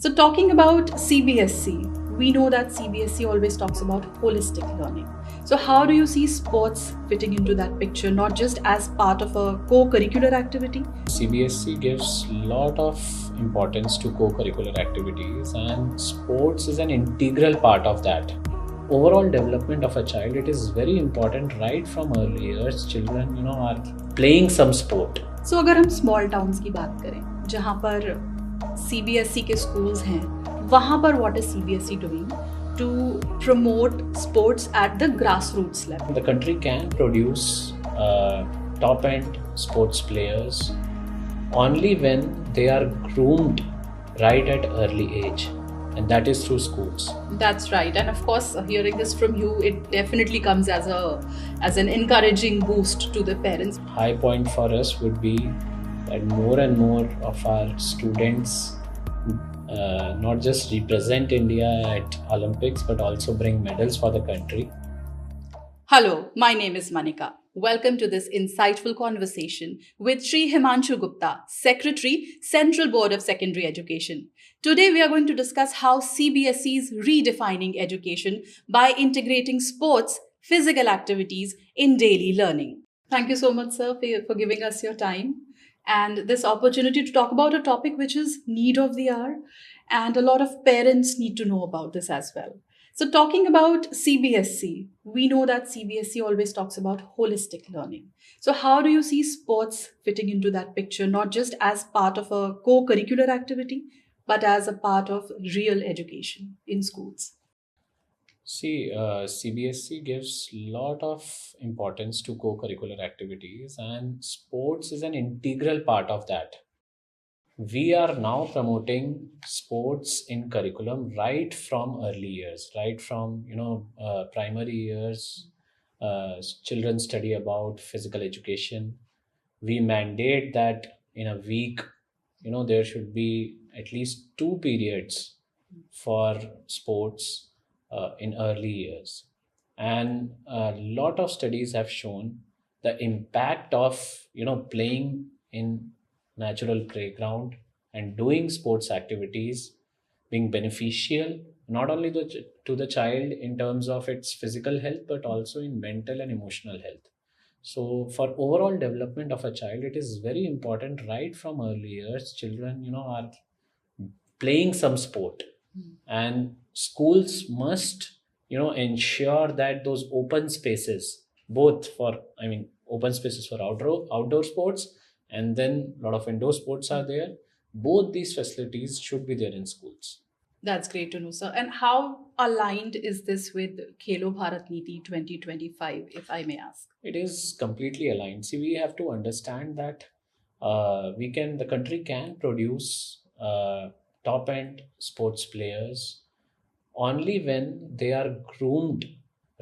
So, talking about CBSC, we know that CBSC always talks about holistic learning. So, how do you see sports fitting into that picture, not just as part of a co curricular activity? CBSC gives lot of importance to co-curricular activities, and sports is an integral part of that. Overall development of a child, it is very important right from early years. Children, are playing some sport. So, अगर हम small towns की बात करें जहाँ पर CBSC के schools हैं, वहाँ पर what is CBSC doing to promote sports at the grassroots level? The country can produce top-end sports players only when they are groomed right at early age, and that is through schools. That's right, and of course, hearing this from you, it definitely comes as an encouraging boost to the parents. High point for us would be that more and more of our students not just represent India at Olympics but also bring medals for the country. Hello, my name is Manika. Welcome to this insightful conversation with Sri Himanshu Gupta, Secretary, Central Board of Secondary Education. Today we are going to discuss how CBSE is redefining education by integrating sports, physical activities in daily learning. Thank you so much, sir, for giving us your time and this opportunity to talk about a topic which is need of the hour, and a lot of parents need to know about this as well. So, talking about CBSC, we know that CBSC always talks about holistic learning. So, how do you see sports fitting into that picture, not just as part of a co curricular activity, but as a part of real education in schools? See, CBSC gives lot of importance to co-curricular activities, and sports is an integral part of that. We are now promoting sports in curriculum right from early years, right from primary years. Children study about physical education. We mandate that in a week, there should be at least 2 periods for sports in early years. And a lot of studies have shown the impact of playing in natural playground and doing sports activities being beneficial not only to the child in terms of its physical health but also in mental and emotional health. So for overall development of a child, it is very important right from early years. Children, are playing some sport, and schools must ensure that those open spaces, both for open spaces for outdoor sports, and then a lot of indoor sports are there. Both these facilities should be there in schools. That's great to know, sir. And how aligned is this with Khelo Bharat Niti 2025, if I may ask? It is completely aligned. See, we have to understand that the country can produce top end sports players only when they are groomed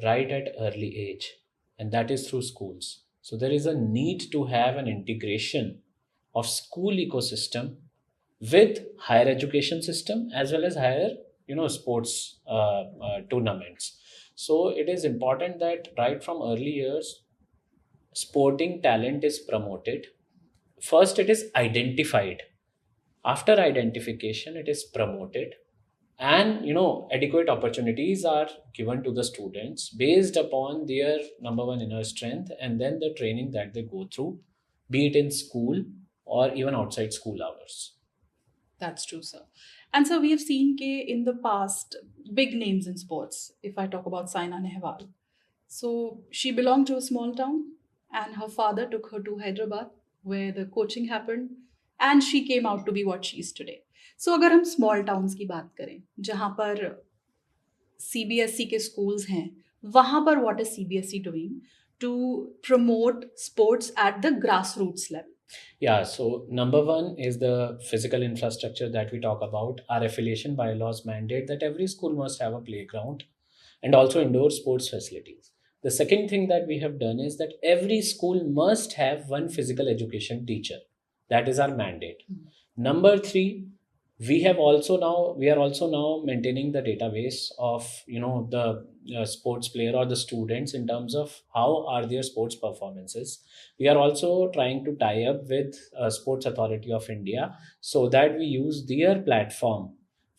right at early age, and that is through schools. So there is a need to have an integration of school ecosystem with higher education system as well as higher sports tournaments. So it is important that right from early years sporting talent is promoted. First it is identified, after identification it is promoted, and adequate opportunities are given to the students based upon their number one inner strength, and then the training that they go through, be it in school or even outside school hours. That's true, sir. And so we have seen in the past big names in sports. If I talk about Saina Nehwal, so she belonged to a small town, and her father took her to Hyderabad, where the coaching happened, and she came out to be what she is today. So अगर हम small towns की बात करें, जहाँ पर CBSE के schools हैं, वहाँ पर what is CBSE doing to promote sports at the grassroots level? Yeah, so number one is the physical infrastructure that we talk about. Our affiliation bylaws mandate that every school must have a playground and also indoor sports facilities. The second thing that we have done is that every school must have one physical education teacher. That is our mandate. Number three, we are also now maintaining the database of the sports player or the students in terms of how are their sports performances. We are also trying to tie up with Sports Authority of India so that we use their platform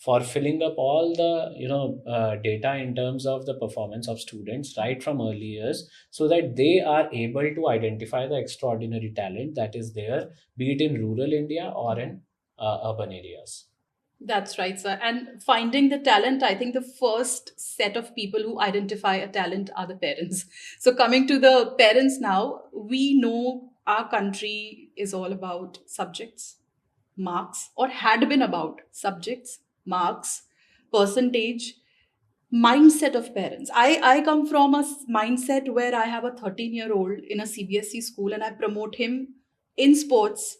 for filling up all the data in terms of the performance of students right from early years, so that they are able to identify the extraordinary talent that is there, be it in rural India or in urban areas. That's right, sir. And finding the talent, I think the first set of people who identify a talent are the parents. So, coming to the parents now, we know our country is all about subjects, marks, or had been about subjects, marks, percentage, mindset of parents. I come from a mindset where I have a 13-year-old in a CBSE school and I promote him in sports.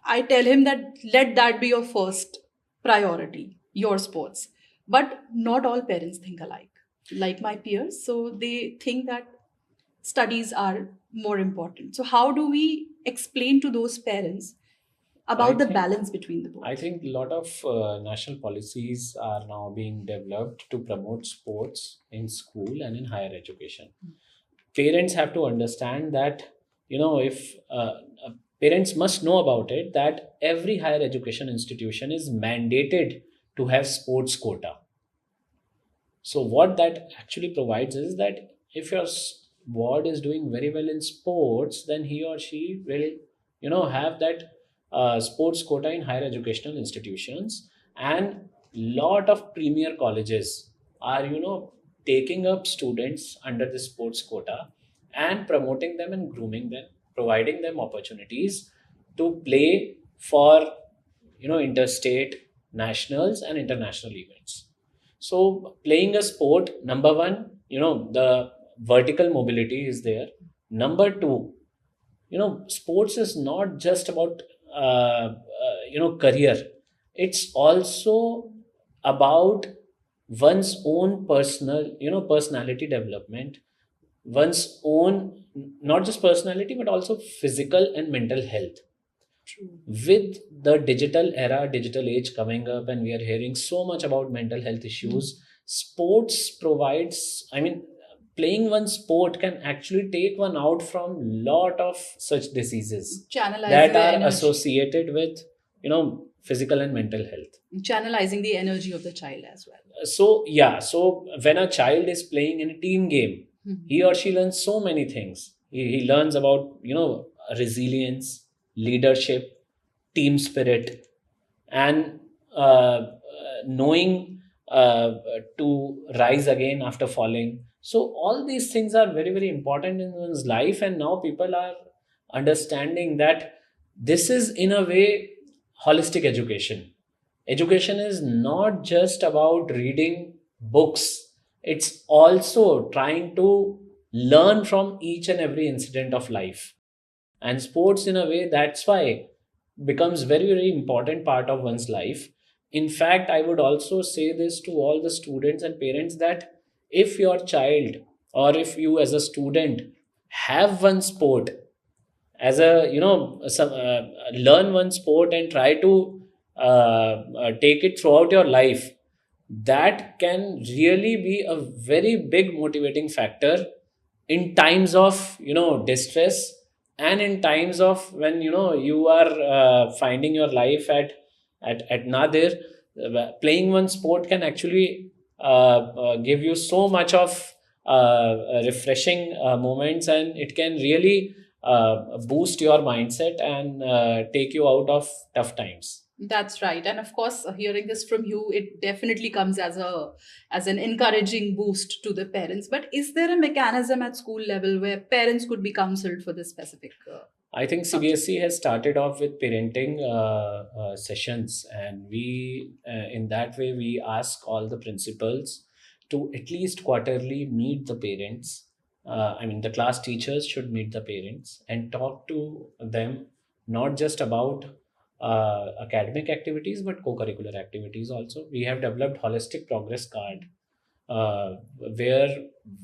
I tell him that let that be your first priority, your sports. But not all parents think alike, like my peers. So they think that studies are more important. So, how do we explain to those parents I about the think balance between the I both? think a lot of national policies are now being developed to promote sports in school and in higher education. Parents have to understand that, if parents must know about it, that every higher education institution is mandated to have sports quota. So what that actually provides is that if your ward is doing very well in sports, then he or she will, have that sports quota in higher educational institutions. And lot of premier colleges are, taking up students under the sports quota and promoting them and grooming them, providing them opportunities to play for, interstate, nationals, and international events. So playing a sport, number one, the vertical mobility is there. Number two, sports is not just about career. It's also about one's own personal, personality development, one's own, not just personality, but also physical and mental health. True. With the digital era, digital age coming up, and we are hearing so much about mental health issues, sports provides, I mean, playing one sport can actually take one out from lot of such diseases Channelizing that the are energy, associated with, physical and mental health. channelizing the energy of the child as well. So yeah, so when a child is playing in a team game, Mhm. he or she learns so many things. He learns about, resilience, leadership, team spirit, and knowing to rise again after falling. So all these things are very, very important in one's life, and now people are understanding that this is in a way holistic education. Education is not just about reading books, it's also trying to learn from each and every incident of life. And sports, in a way, that's why becomes very, very important part of one's life. In fact, I would also say this to all the students and parents, that if your child, or if you as a student have one sport as a, learn one sport and try to take it throughout your life, that can really be a very big motivating factor in times of, distress, and in times of when, you are finding your life at nadir. Playing one sport can actually give you so much of refreshing moments, and it can really boost your mindset and take you out of tough times. That's right. And of course, hearing this from you, it definitely comes as an encouraging boost to the parents. But is there a mechanism at school level where parents could be counseled for this specific I think subject? CBSE has started off with parenting sessions, and in that way, we ask all the principals to at least quarterly meet the parents. I mean, the class teachers should meet the parents and talk to them, not just about academic activities, but co-curricular activities also. We have developed holistic progress card, where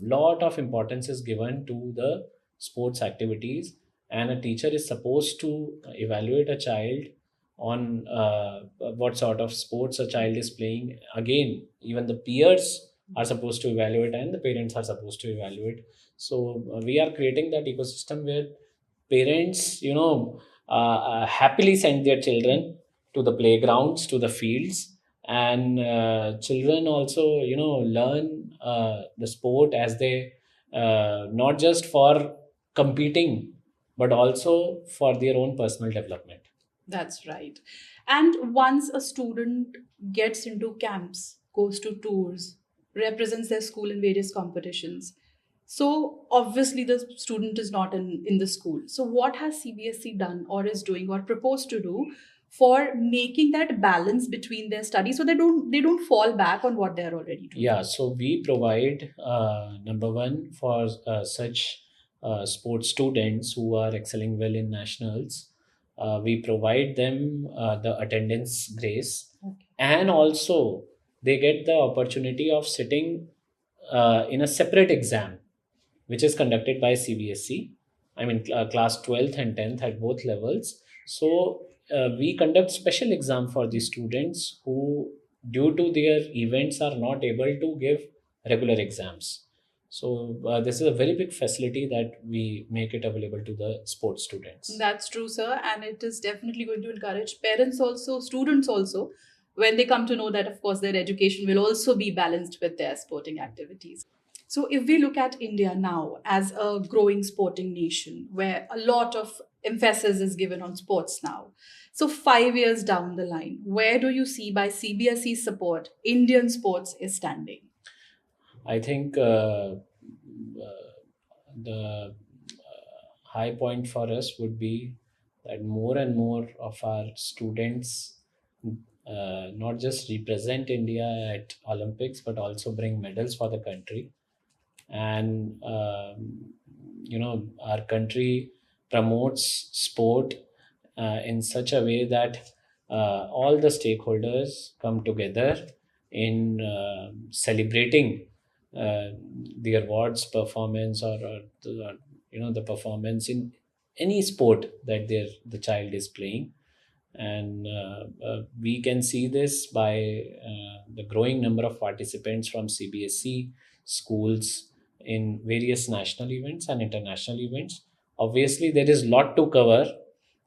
lot of importance is given to the sports activities, and a teacher is supposed to evaluate a child on what sort of sports a child is playing. Again, even the peers are supposed to evaluate, and the parents are supposed to evaluate. So we are creating that ecosystem where parents, happily send their children to the playgrounds, to the fields, and children also learn the sport as they not just for competing but also for their own personal development. That's right. And once a student gets into camps, goes to tours, represents their school in various competitions, so obviously the student is not in the school. So what has CBSE done or is doing or proposed to do for making that balance between their studies so they don't fall back on what they're already doing? Yeah, so we provide number one for such sports students who are excelling well in nationals. We provide them the attendance grace, Okay. and also they get the opportunity of sitting in a separate exam, which is conducted by CBSE. I mean, class 12th and 10th at both levels. So we conduct special exam for the students who, due to their events, are not able to give regular exams. So this is a very big facility that we make it available to the sports students. That's true, sir. And it is definitely going to encourage parents also, students also, when they come to know that, of course, their education will also be balanced with their sporting activities. So, if we look at India now as a growing sporting nation where a lot of emphasis is given on sports now, so 5 years down the line, where do you see by CBSE support Indian sports is standing? I think the high point for us would be that more and more of our students not just represent India at Olympics but also bring medals for the country. And our country promotes sport in such a way that all the stakeholders come together in celebrating the awards performance, or the performance in any sport that the child is playing. And we can see this by the growing number of participants from CBSE schools in various national events and international events. Obviously there is lot to cover,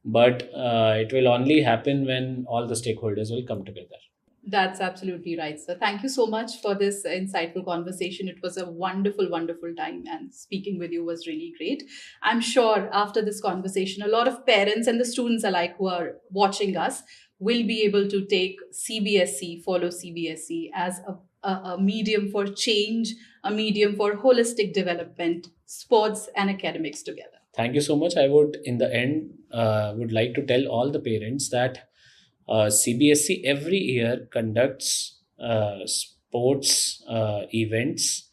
but it will only happen when all the stakeholders will come together. That's absolutely right, sir. Thank you so much for this insightful conversation. It was a wonderful, wonderful time, and speaking with you was really great. I'm sure after this conversation, a lot of parents and the students alike who are watching us will be able to take CBSE, follow CBSE as a medium for change, a medium for holistic development, sports and academics together. Thank you so much. I would, in the end, would like to tell all the parents that CBSE every year conducts sports events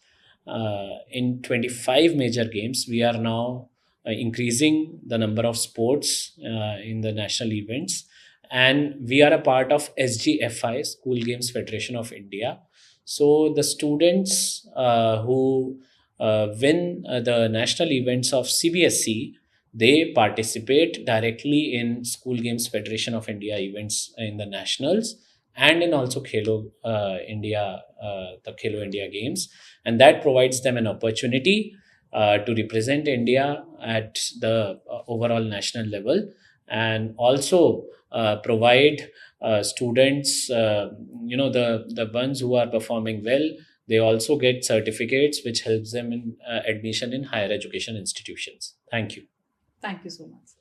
in 25 major games. We are now increasing the number of sports in the national events, and we are a part of SGFI, School Games Federation of India. So the students who win the national events of CBSE, they participate directly in School Games Federation of India events in the nationals, and in also the Khelo India Games, and that provides them an opportunity to represent India at the overall national level, and also provide students, the ones who are performing well, they also get certificates which helps them in admission in higher education institutions. Thank you. Thank you so much.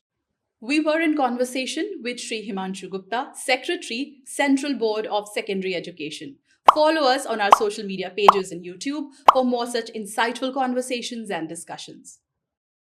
We were in conversation with Sri Himanshu Gupta, Secretary, Central Board of Secondary Education. Follow us on our social media pages and YouTube for more such insightful conversations and discussions.